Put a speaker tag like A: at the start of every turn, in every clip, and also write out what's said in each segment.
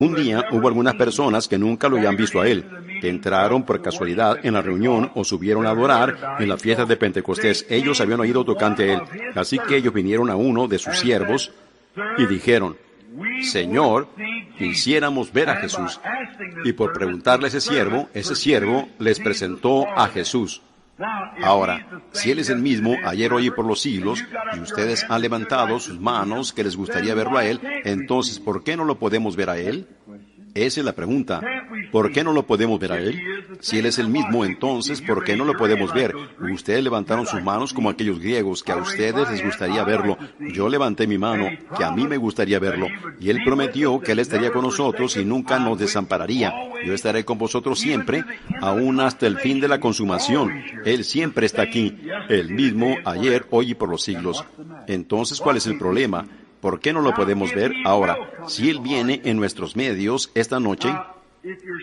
A: Un día hubo algunas personas que nunca lo habían visto a él, que entraron por casualidad en la reunión o subieron a adorar en la fiesta de Pentecostés. Ellos habían oído tocante a él, así que ellos vinieron a uno de sus siervos y dijeron: Señor, quisiéramos ver a Jesús. Y por preguntarle a ese siervo les presentó a Jesús. Ahora, si Él es el mismo ayer, hoy y por los siglos, y ustedes han levantado sus manos que les gustaría verlo a Él, entonces, ¿por qué no lo podemos ver a Él? Esa es la pregunta. ¿Por qué no lo podemos ver a Él? Si Él es el mismo, entonces, ¿por qué no lo podemos ver? Ustedes levantaron sus manos como aquellos griegos, que a ustedes les gustaría verlo. Yo levanté mi mano, que a mí me gustaría verlo. Y Él prometió que Él estaría con nosotros y nunca nos desampararía. Yo estaré con vosotros siempre, aún hasta el fin de la consumación. Él siempre está aquí, el mismo ayer, hoy y por los siglos. Entonces, ¿cuál es el problema? ¿Por qué no lo podemos ver ahora? Si Él viene en nuestros medios esta noche.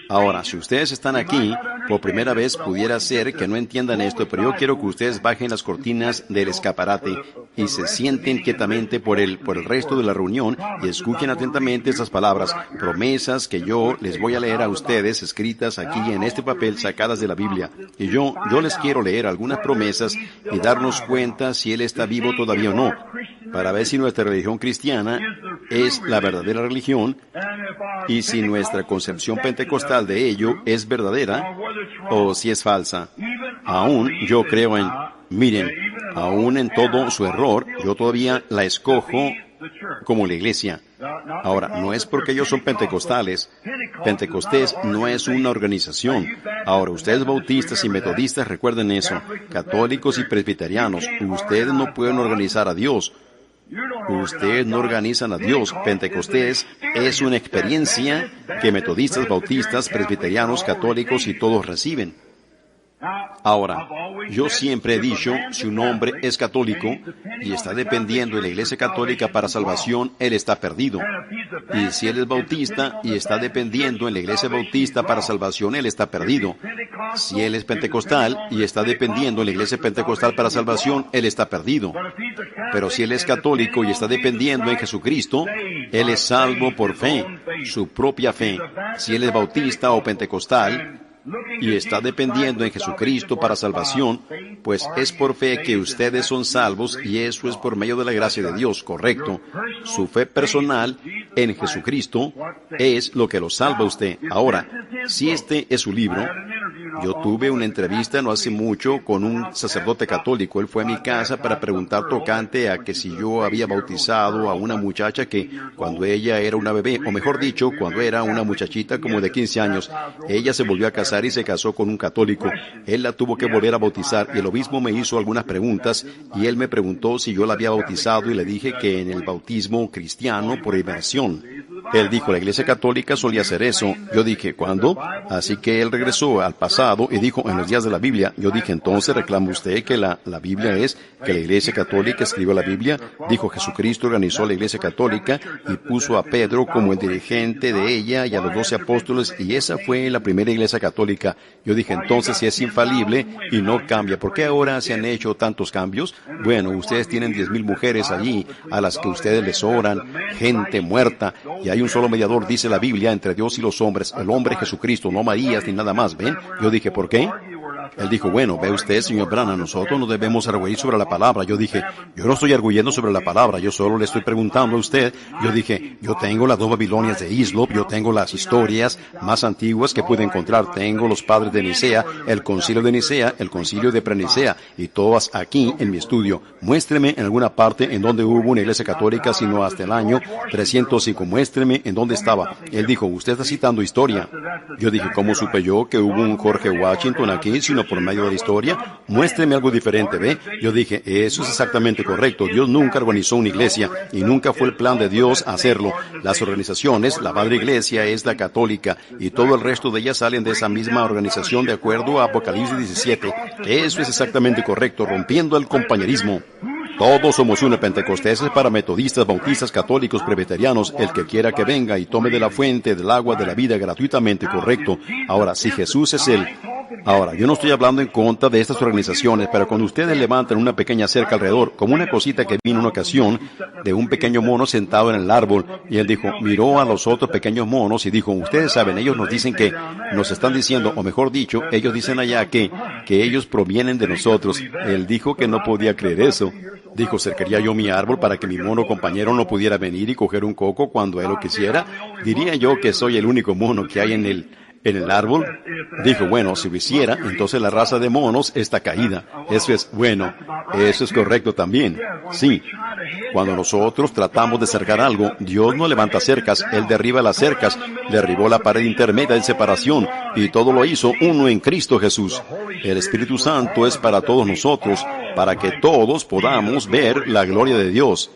A: Ahora, si ustedes están aquí por primera vez, pudiera ser que no entiendan esto, pero yo quiero que ustedes bajen las cortinas del escaparate y se sienten quietamente por el resto de la reunión y escuchen atentamente esas palabras, promesas que yo les voy a leer a ustedes, escritas aquí en este papel, sacadas de la Biblia. Y yo les quiero leer algunas promesas y darnos cuenta si Él está vivo todavía o no, para ver si nuestra religión cristiana es la verdadera religión y si nuestra concepción pentecostal de ello es verdadera o si es falsa. Aún yo creo miren, aún en todo su error, yo todavía la escojo como la iglesia. Ahora, no es porque ellos son pentecostales. Pentecostés no es una organización. Ahora, ustedes bautistas y metodistas, recuerden eso. Católicos y presbiterianos, ustedes no pueden organizar a Dios. Ustedes no organizan a Dios. Pentecostés es una experiencia que metodistas, bautistas, presbiterianos, católicos y todos reciben. Ahora, yo siempre he dicho, si un hombre es católico y está dependiendo de la Iglesia Católica para salvación, él está perdido. Y si él es bautista y está dependiendo en la Iglesia Bautista para salvación, él está perdido. Si él es pentecostal y está dependiendo en la Iglesia Pentecostal para salvación, él está perdido. Pero si él es católico y está dependiendo en Jesucristo, él es salvo por fe, su propia fe. Si él es bautista o pentecostal y está dependiendo en Jesucristo para salvación, pues es por fe que ustedes son salvos y eso es por medio de la gracia de Dios, correcto. Su fe personal en Jesucristo es lo que lo salva a usted. Ahora, si este es su libro, yo tuve una entrevista no hace mucho con un sacerdote católico. Él fue a mi casa para preguntar tocante a que si yo había bautizado a una muchacha que cuando ella era una bebé, o mejor dicho, cuando era una muchachita como de 15 años, ella se volvió a casar y se casó con un católico. Él la tuvo que volver a bautizar y el obispo me hizo algunas preguntas y él me preguntó si yo la había bautizado y le dije que en el bautismo cristiano por inmersión. Él dijo, la Iglesia Católica solía hacer eso. Yo dije, ¿cuándo? Así que él regresó al pasado y dijo, en los días de la Biblia. Yo dije, entonces reclama usted que la Biblia es que la Iglesia Católica escribió la Biblia. Dijo, Jesucristo organizó la Iglesia Católica y puso a Pedro como el dirigente de ella y a los 12 apóstoles y esa fue la primera Iglesia Católica. Yo dije, entonces si es infalible y no cambia, ¿por qué ahora se han hecho tantos cambios? Bueno, ustedes tienen 10,000 mujeres allí a las que ustedes les oran, gente muerta, y hay un solo mediador, dice la Biblia, entre Dios y los hombres, el hombre Jesucristo, no Marías ni nada más, ¿ven? Yo dije, ¿por qué? Él dijo, bueno, ve usted, señor Branham, nosotros no debemos arguir sobre la palabra. Yo dije, yo no estoy arguyendo sobre la palabra, yo solo le estoy preguntando a usted. Yo dije, yo tengo las 2 Babilonias de Hislop, yo tengo las historias más antiguas que pude encontrar, tengo los padres de Nicea, el concilio de Nicea, el concilio de Prenicea, y todas aquí en mi estudio. Muéstreme en alguna parte en donde hubo una iglesia católica, sino hasta el año 305. Muéstreme en dónde estaba. Él dijo, usted está citando historia. Yo dije, ¿cómo supe yo que hubo un George Washington aquí, sino por medio de la historia? Muéstreme algo diferente, ¿ve? Yo dije, eso es exactamente correcto. Dios nunca organizó una iglesia y nunca fue el plan de Dios hacerlo. Las organizaciones, la madre iglesia es la católica y todo el resto de ellas salen de esa misma organización de acuerdo a Apocalipsis 17. Eso es exactamente correcto, rompiendo el compañerismo. Todos somos uno, pentecosteses para metodistas, bautistas, católicos, presbiterianos, el que quiera que venga y tome de la fuente del agua de la vida gratuitamente, correcto. Ahora, si Jesús es Ahora, yo no estoy hablando en contra de estas organizaciones, pero cuando ustedes levantan una pequeña cerca alrededor, como una cosita que vi en una ocasión de un pequeño mono sentado en el árbol, y él dijo, miró a los otros pequeños monos y dijo, ustedes saben, ellos nos dicen que, nos están diciendo, o mejor dicho, ellos dicen allá que ellos provienen de nosotros. Él dijo que no podía creer eso. Dijo, ¿cercaría yo mi árbol para que mi mono compañero no pudiera venir y coger un coco cuando él lo quisiera? ¿Diría yo que soy el único mono que hay en el árbol? Dijo, bueno, si lo hiciera, entonces la raza de monos está caída. Eso es bueno. Eso es correcto también. Sí. Cuando nosotros tratamos de cercar algo, Dios no levanta cercas, Él derriba las cercas, derribó la pared intermedia de separación, y todo lo hizo uno en Cristo Jesús. El Espíritu Santo es para todos nosotros, para que todos podamos ver la gloria de Dios.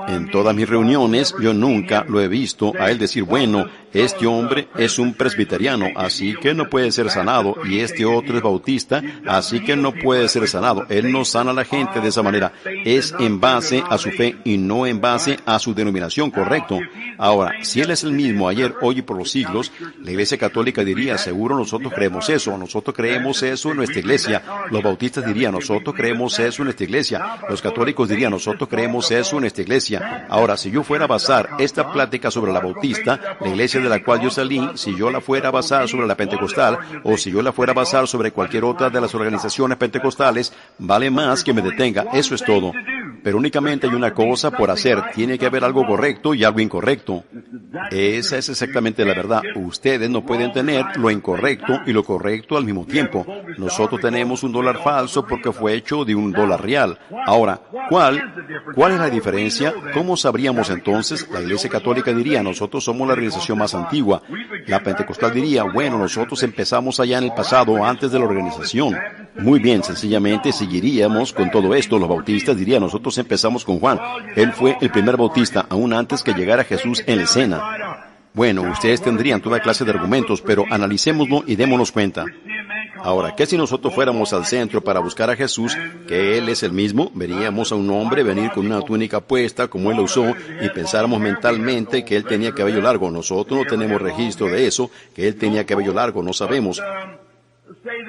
A: En todas mis reuniones, yo nunca lo he visto a él decir, bueno, este hombre es un presbiteriano, así que no puede ser sanado, y este otro es bautista, así que no puede ser sanado. Él no sana a la gente de esa manera. Es en base a su fe y no en base a su denominación, correcto. Ahora, si él es el mismo ayer, hoy y por los siglos, la Iglesia Católica diría, seguro nosotros creemos eso en nuestra iglesia. Los bautistas dirían, nosotros creemos eso en nuestra iglesia. Los católicos dirían, nosotros creemos eso en nuestra iglesia. Ahora, si yo fuera a basar esta plática sobre la bautista, la iglesia de la cual yo salí, si yo la fuera a basar sobre la pentecostal, o si yo la fuera a basar sobre cualquier otra de las organizaciones pentecostales, vale más que me detenga. Eso es todo. Pero únicamente hay una cosa por hacer. Tiene que haber algo correcto y algo incorrecto. Esa es exactamente la verdad. Ustedes no pueden tener lo incorrecto y lo correcto al mismo tiempo. Nosotros tenemos un dólar falso porque fue hecho de un dólar real. Ahora, ¿cuál es la diferencia? ¿Cómo sabríamos entonces? La Iglesia Católica diría, nosotros somos la organización más antigua. La pentecostal diría, bueno, nosotros empezamos allá en el pasado, antes de la organización. Muy bien, sencillamente seguiríamos con todo esto. Los bautistas dirían, nosotros empezamos con Juan. Él fue el primer bautista, aún antes que llegara Jesús en la escena. Bueno, ustedes tendrían toda clase de argumentos, pero analicémoslo y démonos cuenta. Ahora, ¿qué si nosotros fuéramos al centro para buscar a Jesús, que Él es el mismo? Veríamos a un hombre venir con una túnica puesta, como Él lo usó, y pensáramos mentalmente que Él tenía cabello largo. Nosotros no tenemos registro de eso, que Él tenía cabello largo, no sabemos.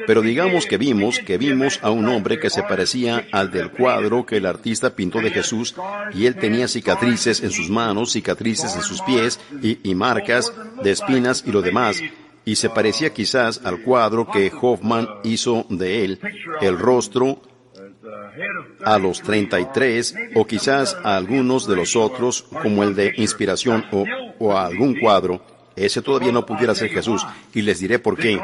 A: Pero digamos que vimos a un hombre que se parecía al del cuadro que el artista pintó de Jesús, y él tenía cicatrices en sus manos, cicatrices en sus pies, y marcas de espinas y lo demás, y se parecía quizás al cuadro que Hoffman hizo de él, el rostro a los 33, o quizás a algunos de los otros, como el de Inspiración, o a algún cuadro. Ese todavía no pudiera ser Jesús, y les diré por qué.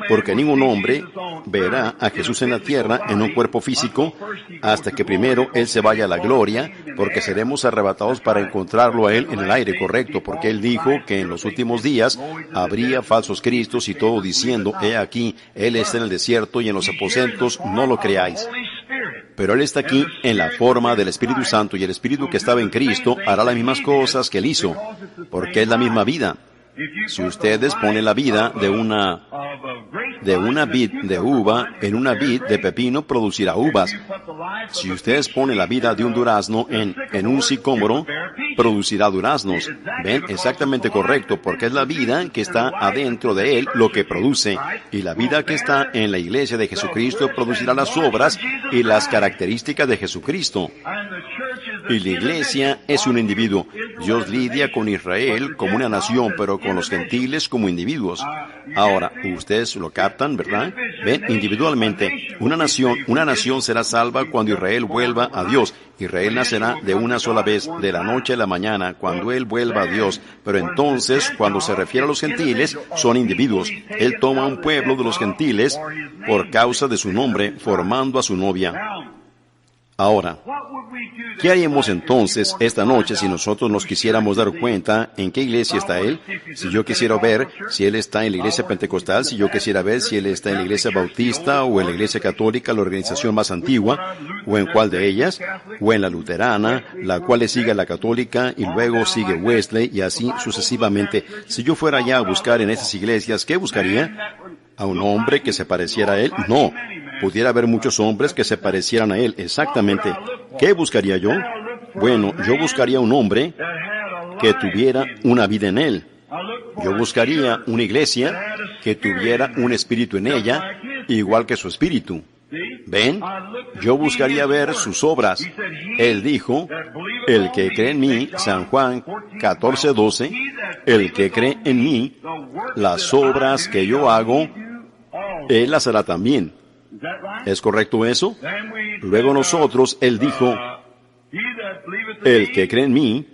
A: Porque ningún hombre verá a Jesús en la tierra en un cuerpo físico hasta que primero Él se vaya a la gloria, porque seremos arrebatados para encontrarlo a Él en el aire, correcto, porque Él dijo que en los últimos días habría falsos cristos y todo diciendo, he aquí, Él está en el desierto y en los aposentos, no lo creáis. Pero Él está aquí en la forma del Espíritu Santo, y el Espíritu que estaba en Cristo hará las mismas cosas que Él hizo, porque es la misma vida. Si ustedes ponen la vida de una vid de uva en una vid de pepino, producirá uvas. Si ustedes ponen la vida de un durazno en un sicómoro, producirá duraznos. ¿Ven? Exactamente correcto, porque es la vida que está adentro de él lo que produce. Y la vida que está en la iglesia de Jesucristo producirá las obras y las características de Jesucristo. Y la iglesia es un individuo. Dios lidia con Israel como una nación, pero con los gentiles como individuos. Ahora, ustedes lo captan, ¿verdad? Ven, individualmente, una nación será salva cuando Israel vuelva a Dios. Israel nacerá de una sola vez, de la noche a la mañana, cuando Él vuelva a Dios. Pero entonces, cuando se refiere a los gentiles, son individuos. Él toma un pueblo de los gentiles por causa de su nombre, formando a su novia. Ahora, ¿qué haríamos entonces esta noche si nosotros nos quisiéramos dar cuenta en qué iglesia está Él? Si yo quisiera ver si Él está en la iglesia pentecostal, si yo quisiera ver si Él está en la iglesia bautista o en la iglesia católica, la organización más antigua, o en cuál de ellas, o en la luterana, la cual le sigue a la católica y luego sigue Wesley y así sucesivamente. Si yo fuera allá a buscar en esas iglesias, ¿qué buscaría? ¿A un hombre que se pareciera a Él? No. Pudiera haber muchos hombres que se parecieran a Él, exactamente. ¿Qué buscaría yo? Bueno, yo buscaría un hombre que tuviera una vida en Él. Yo buscaría una iglesia que tuviera un espíritu en ella, igual que su espíritu. ¿Ven? Yo buscaría ver sus obras. Él dijo, el que cree en mí, San Juan 14:12, el que cree en mí, las obras que yo hago, él las hará también. ¿Es correcto eso? Luego nosotros, él dijo, el que cree en mí,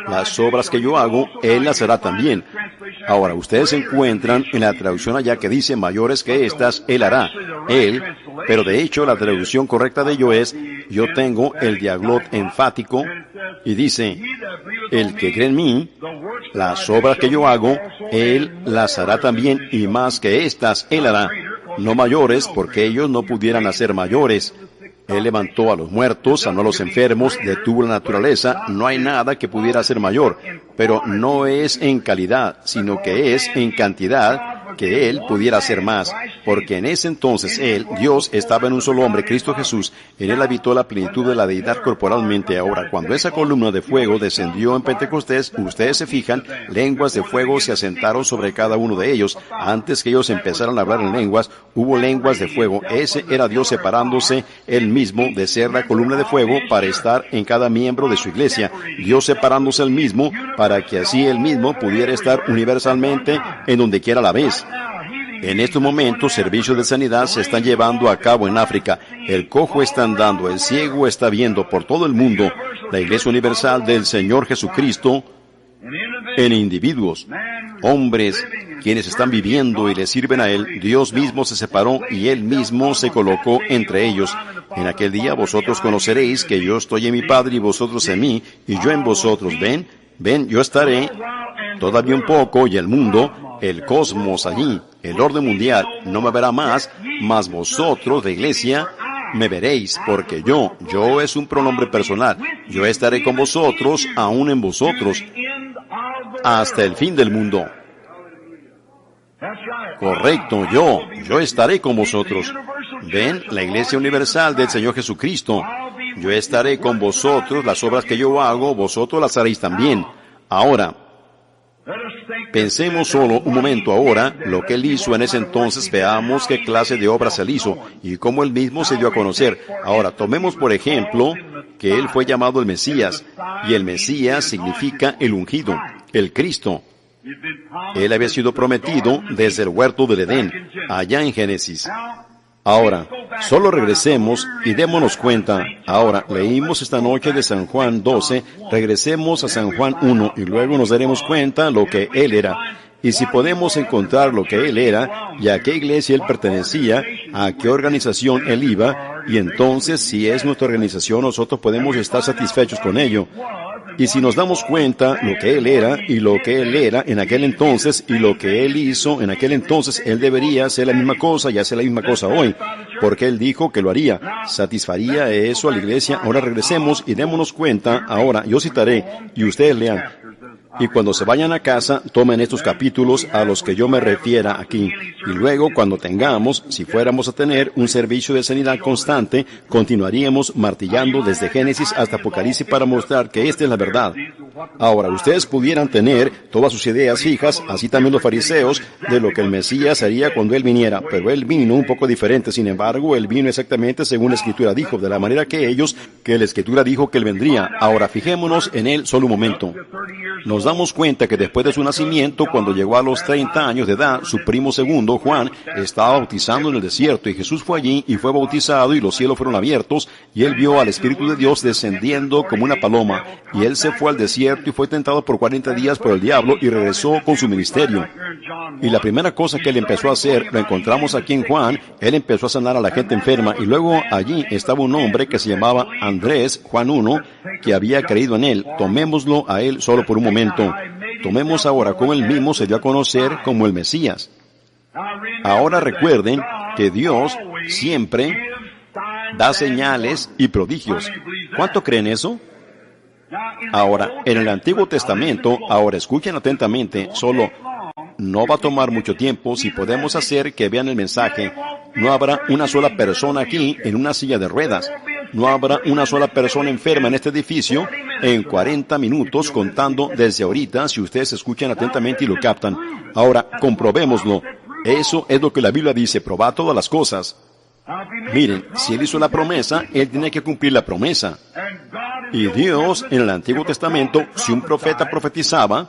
A: las obras que yo hago, él las hará también. Ahora, ustedes se encuentran en la traducción allá que dice mayores que estas, él hará. Él, pero de hecho la traducción correcta de ello es, yo tengo el diaglot enfático y dice, el que cree en mí, las obras que yo hago, él las hará también y más que estas, él hará. No mayores, porque ellos no pudieran hacer mayores. Él levantó a los muertos, sanó a los enfermos, detuvo la naturaleza, no hay nada que pudiera ser mayor, pero no es en calidad, sino que es en cantidad que Él pudiera hacer más, porque en ese entonces Él, Dios, estaba en un solo hombre, Cristo Jesús, en Él habitó la plenitud de la deidad corporalmente. Ahora, cuando esa columna de fuego descendió en Pentecostés, ustedes se fijan, lenguas de fuego se asentaron sobre cada uno de ellos. Antes que ellos empezaran a hablar en lenguas, hubo lenguas de fuego. Ese era Dios separándose Él mismo de ser la columna de fuego para estar en cada miembro de su iglesia. Dios separándose Él mismo para que así Él mismo pudiera estar universalmente en donde quiera a la vez. En estos momentos, servicios de sanidad se están llevando a cabo en África. El cojo está andando, el ciego está viendo por todo el mundo. La Iglesia Universal del Señor Jesucristo en individuos, hombres, quienes están viviendo y le sirven a Él. Dios mismo se separó y Él mismo se colocó entre ellos. En aquel día vosotros conoceréis que yo estoy en mi Padre y vosotros en mí, y yo en vosotros. Ven, yo estaré todavía un poco y el mundo, el cosmos allí, el orden mundial, no me verá más, mas vosotros, la iglesia, me veréis, porque yo es un pronombre personal, yo estaré con vosotros, aún en vosotros, hasta el fin del mundo. Correcto, yo estaré con vosotros. Ven, la Iglesia Universal del Señor Jesucristo, yo estaré con vosotros, las obras que yo hago, vosotros las haréis también. Ahora, pensemos solo un momento ahora lo que Él hizo en ese entonces, veamos qué clase de obras Él hizo y cómo Él mismo se dio a conocer. Ahora, tomemos por ejemplo que Él fue llamado el Mesías, y el Mesías significa el ungido, el Cristo. Él había sido prometido desde el huerto del Edén, allá en Génesis. Ahora, solo regresemos y démonos cuenta. Ahora, leímos esta noche de San Juan 12, regresemos a San Juan 1 y luego nos daremos cuenta lo que Él era. Y si podemos encontrar lo que Él era, y a qué iglesia Él pertenecía, a qué organización Él iba, y entonces si es nuestra organización, nosotros podemos estar satisfechos con ello. Y si nos damos cuenta lo que Él era y lo que Él era en aquel entonces y lo que Él hizo en aquel entonces, Él debería hacer la misma cosa y hacer la misma cosa hoy, porque Él dijo que lo haría. ¿Satisfaría eso a la iglesia? Ahora regresemos y démonos cuenta. Ahora yo citaré y ustedes lean. Y cuando se vayan a casa, tomen estos capítulos a los que yo me refiera aquí. Y luego, cuando tengamos, si fuéramos a tener un servicio de sanidad constante, continuaríamos martillando desde Génesis hasta Apocalipsis para mostrar que esta es la verdad. Ahora, ustedes pudieran tener todas sus ideas fijas, así también los fariseos, de lo que el Mesías haría cuando Él viniera. Pero Él vino un poco diferente. Sin embargo, Él vino exactamente según la Escritura dijo, de la manera que ellos, que la Escritura dijo que Él vendría. Ahora, fijémonos en Él solo un momento. Nos damos cuenta que después de su nacimiento, cuando llegó a los 30 años de edad, su primo segundo, Juan, estaba bautizando en el desierto, y Jesús fue allí y fue bautizado, y los cielos fueron abiertos, y él vio al Espíritu de Dios descendiendo como una paloma, y él se fue al desierto y fue tentado por 40 días por el diablo, y regresó con su ministerio. Y la primera cosa que él empezó a hacer, lo encontramos aquí en Juan, él empezó a sanar a la gente enferma, y luego allí estaba un hombre que se llamaba Andrés, Juan 1, que había creído en él. Tomémoslo a él solo por un momento. Tomemos ahora cómo él mismo se dio a conocer como el Mesías. Ahora recuerden que Dios siempre da señales y prodigios. ¿Cuánto creen eso? Ahora, en el Antiguo Testamento, ahora escuchen atentamente, solo no va a tomar mucho tiempo si podemos hacer que vean el mensaje. No habrá una sola persona aquí en una silla de ruedas. No habrá una sola persona enferma en este edificio en 40 minutos, contando desde ahorita, si ustedes escuchan atentamente y lo captan. Ahora, comprobémoslo. Eso es lo que la Biblia dice, probad todas las cosas. Miren, si Él hizo la promesa, Él tiene que cumplir la promesa. Y Dios, en el Antiguo Testamento, si un profeta profetizaba,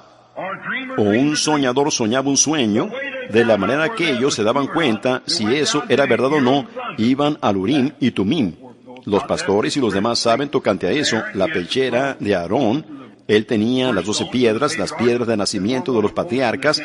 A: o un soñador soñaba un sueño, de la manera que ellos se daban cuenta si eso era verdad o no, iban al Urim y Tumim. Los pastores y los demás saben tocante a eso. La pechera de Aarón, él tenía las 12 piedras, las piedras de nacimiento de los patriarcas.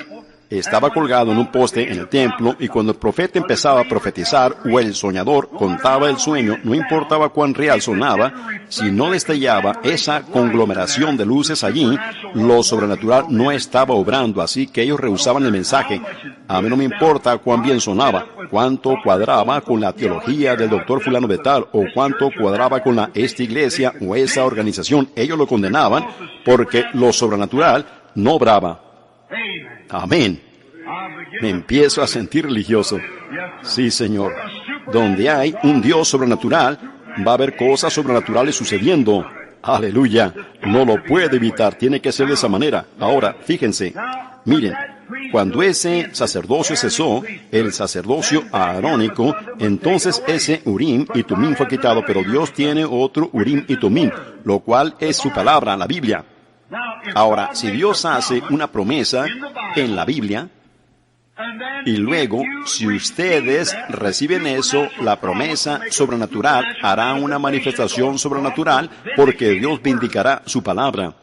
A: Estaba colgado en un poste en el templo, y cuando el profeta empezaba a profetizar, o el soñador contaba el sueño, no importaba cuán real sonaba, si no destellaba esa conglomeración de luces allí, lo sobrenatural no estaba obrando, así que ellos rehusaban el mensaje. A mí no me importa cuán bien sonaba, cuánto cuadraba con la teología del doctor fulano de tal, o cuánto cuadraba con esta iglesia o esa organización. Ellos lo condenaban porque lo sobrenatural no obraba. Amén. Me empiezo a sentir religioso. Sí, Señor. Donde hay un Dios sobrenatural, va a haber cosas sobrenaturales sucediendo. Aleluya. No lo puede evitar. Tiene que ser de esa manera. Ahora, fíjense. Miren, cuando ese sacerdocio cesó, el sacerdocio aarónico, entonces ese Urim y Tumim fue quitado, pero Dios tiene otro Urim y Tumim, lo cual es su palabra, la Biblia. Ahora, si Dios hace una promesa en la Biblia, y luego, si ustedes reciben eso, la promesa sobrenatural hará una manifestación sobrenatural, porque Dios vindicará su palabra.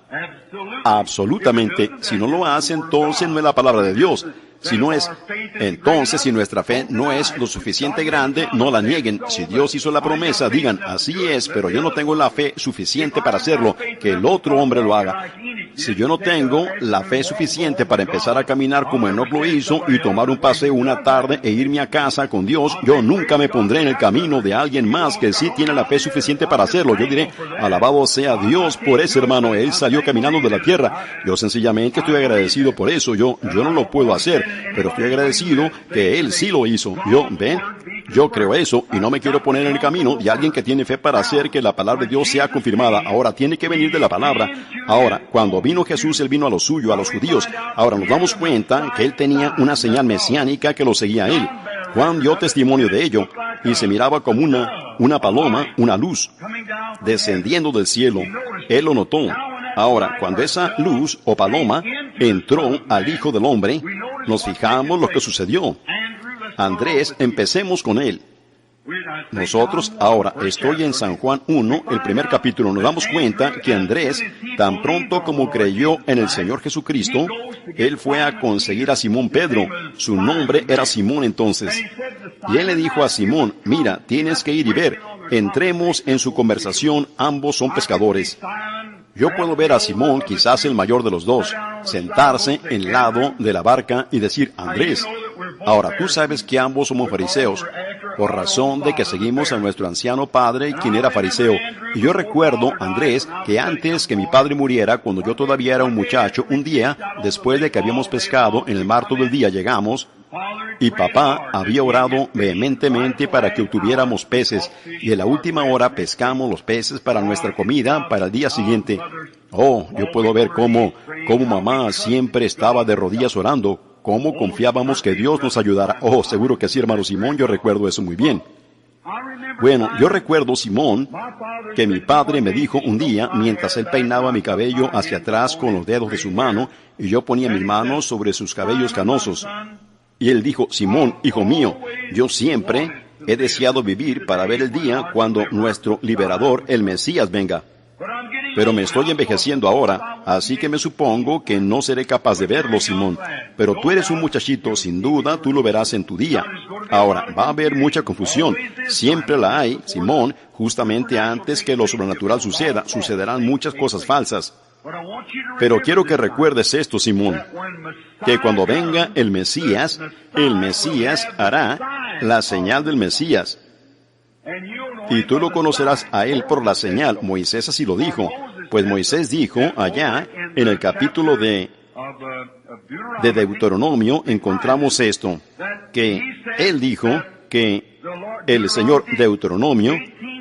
A: Absolutamente. Si no lo hace, entonces no es la palabra de Dios. Si no es, entonces si nuestra fe no es lo suficiente grande, no la nieguen. Si Dios hizo la promesa, digan, así es, pero yo no tengo la fe suficiente para hacerlo, que el otro hombre lo haga. Si yo no tengo la fe suficiente para empezar a caminar como Enoc lo hizo y tomar un paseo una tarde e irme a casa con Dios, yo nunca me pondré en el camino de alguien más que sí tiene la fe suficiente para hacerlo. Yo diré, alabado sea Dios por ese hermano, él salió caminando de la tierra. Yo sencillamente estoy agradecido por eso. Yo no lo puedo hacer, pero estoy agradecido que él sí lo hizo. Yo creo eso y no me quiero poner en el camino de alguien que tiene fe para hacer que la palabra de Dios sea confirmada. Ahora, tiene que venir de la palabra. Ahora, cuando vino Jesús, Él vino a lo suyo, a los judíos. Ahora nos damos cuenta que Él tenía una señal mesiánica que lo seguía a Él. Juan dio testimonio de ello y se miraba como una paloma, una luz, descendiendo del cielo. Él lo notó. Ahora, cuando esa luz o paloma entró al Hijo del Hombre, nos fijamos lo que sucedió. Andrés, empecemos con él. Nosotros, ahora, estoy en San Juan 1, el primer capítulo, nos damos cuenta que Andrés, tan pronto como creyó en el Señor Jesucristo, él fue a conseguir a Simón Pedro. Su nombre era Simón entonces. Y él le dijo a Simón, mira, tienes que ir y ver. Entremos en su conversación, ambos son pescadores. Yo puedo ver a Simón, quizás el mayor de los dos, sentarse en el lado de la barca y decir, Andrés. Ahora, tú sabes que ambos somos fariseos, por razón de que seguimos a nuestro anciano padre, quien era fariseo. Y yo recuerdo, Andrés, que antes que mi padre muriera, cuando yo todavía era un muchacho, un día, después de que habíamos pescado en el mar todo el día, llegamos, y papá había orado vehementemente para que obtuviéramos peces, y en la última hora pescamos los peces para nuestra comida para el día siguiente. Oh, yo puedo ver cómo mamá siempre estaba de rodillas orando, cómo confiábamos que Dios nos ayudara. Oh, seguro que sí, hermano Simón, yo recuerdo eso muy bien. Bueno, yo recuerdo, Simón, que mi padre me dijo un día, mientras él peinaba mi cabello hacia atrás con los dedos de su mano, y yo ponía mis manos sobre sus cabellos canosos. Y él dijo, Simón, hijo mío, yo siempre he deseado vivir para ver el día cuando nuestro liberador, el Mesías, venga. Pero me estoy envejeciendo ahora, así que me supongo que no seré capaz de verlo, Simón. Pero tú eres un muchachito, sin duda tú lo verás en tu día. Ahora, va a haber mucha confusión. Siempre la hay, Simón, justamente antes que lo sobrenatural suceda, sucederán muchas cosas falsas. Pero quiero que recuerdes esto, Simón, que cuando venga el Mesías hará la señal del Mesías. Y tú lo conocerás a él por la señal. Moisés así lo dijo. Pues Moisés dijo allá, en el capítulo de Deuteronomio, encontramos esto, que él dijo que el Señor, Deuteronomio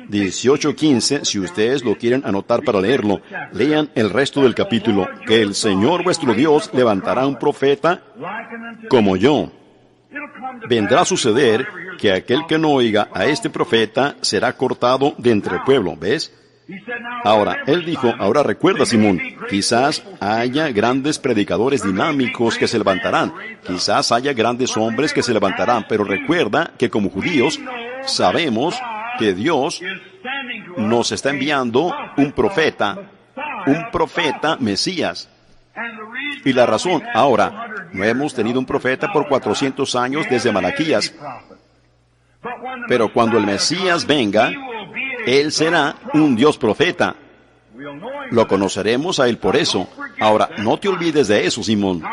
A: 18:15, si ustedes lo quieren anotar para leerlo, lean el resto del capítulo, que el Señor vuestro Dios levantará un profeta como yo. Vendrá a suceder que aquel que no oiga a este profeta será cortado de entre el pueblo, ¿ves? Ahora, él dijo, ahora recuerda, Simón, quizás haya grandes predicadores dinámicos que se levantarán, quizás haya grandes hombres que se levantarán, pero recuerda que como judíos sabemos que Dios nos está enviando un profeta Mesías. Y la razón, ahora, no hemos tenido un profeta por 400 años desde Malaquías, pero cuando el Mesías venga, Él será un Dios profeta. Lo conoceremos a Él por eso. Ahora, no te olvides de eso, Simón.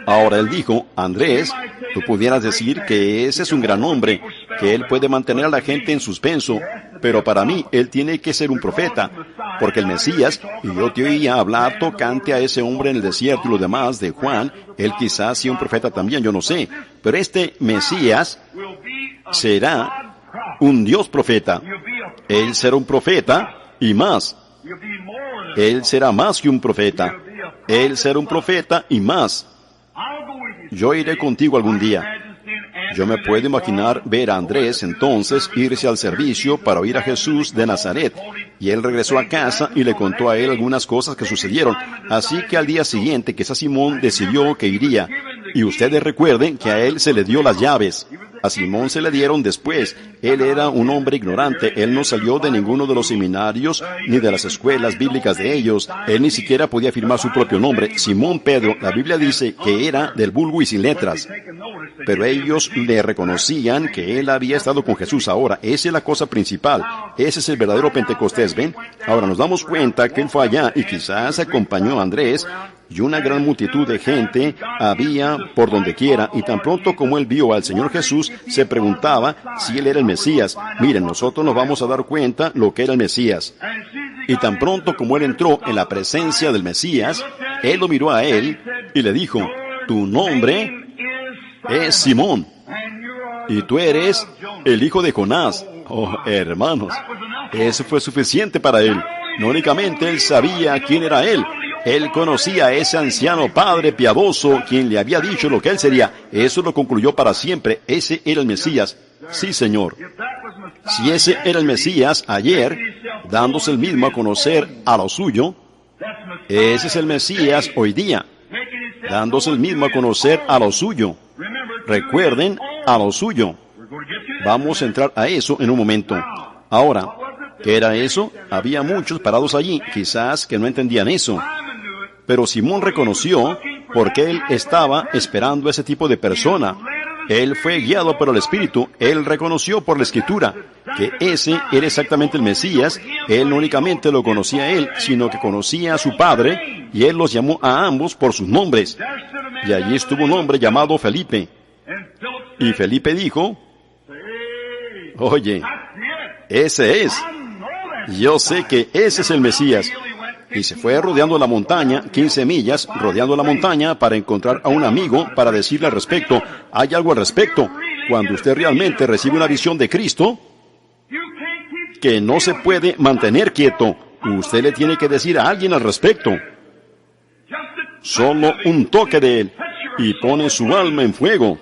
A: Ahora Él dijo, Andrés, tú pudieras decir que ese es un gran hombre, que Él puede mantener a la gente en suspenso, pero para mí Él tiene que ser un profeta, porque el Mesías, y yo te oía hablar tocante a ese hombre en el desierto y lo demás de Juan, Él quizás sea un profeta también, yo no sé, pero este Mesías será un Dios profeta. Él será un profeta y más. Él será más que un profeta. Él será un profeta y más. Yo iré contigo algún día. Yo me puedo imaginar ver a Andrés entonces irse al servicio para oír a Jesús de Nazaret. Y él regresó a casa y le contó a él algunas cosas que sucedieron. Así que al día siguiente quizás Simón decidió que iría. Y ustedes recuerden que a él se le dio las llaves. A Simón se le dieron después. Él era un hombre ignorante. Él no salió de ninguno de los seminarios ni de las escuelas bíblicas de ellos. Él ni siquiera podía firmar su propio nombre. Simón Pedro, la Biblia dice que era del vulgo y sin letras. Pero ellos le reconocían que él había estado con Jesús. Ahora, esa es la cosa principal. Ese es el verdadero Pentecostés, ¿ven? Ahora nos damos cuenta que él fue allá y quizás acompañó a Andrés, y una gran multitud de gente había por donde quiera, y tan pronto como él vio al Señor Jesús, se preguntaba si él era el Mesías. Miren, nosotros nos vamos a dar cuenta lo que era el Mesías. Y tan pronto como él entró en la presencia del Mesías, él lo miró a él y le dijo, tu nombre es Simón, y tú eres el hijo de Jonás. Oh, hermanos, eso fue suficiente para él. No únicamente él sabía quién era él, él conocía a ese anciano padre piadoso quien le había dicho lo que él sería. Eso lo concluyó para siempre. Ese era el Mesías. Sí, Señor. Si ese era el Mesías ayer, dándose el mismo a conocer a lo suyo, ese es el Mesías hoy día, dándose el mismo a conocer a lo suyo. Recuerden, a lo suyo. Vamos a entrar a eso en un momento. Ahora, ¿qué era eso? Había muchos parados allí, quizás que no entendían eso. Pero Simón reconoció porque él estaba esperando a ese tipo de persona. Él fue guiado por el Espíritu. Él reconoció por la Escritura que ese era exactamente el Mesías. Él no únicamente lo conocía a él, sino que conocía a su Padre, y él los llamó a ambos por sus nombres. Y allí estuvo un hombre llamado Felipe. Y Felipe dijo, oye, ese es. Yo sé que ese es el Mesías. Y se fue rodeando la montaña, 15 millas, rodeando la montaña para encontrar a un amigo para decirle al respecto. Hay algo al respecto. Cuando usted realmente recibe una visión de Cristo, que no se puede mantener quieto, usted le tiene que decir a alguien al respecto. Solo un toque de él y pone su alma en fuego.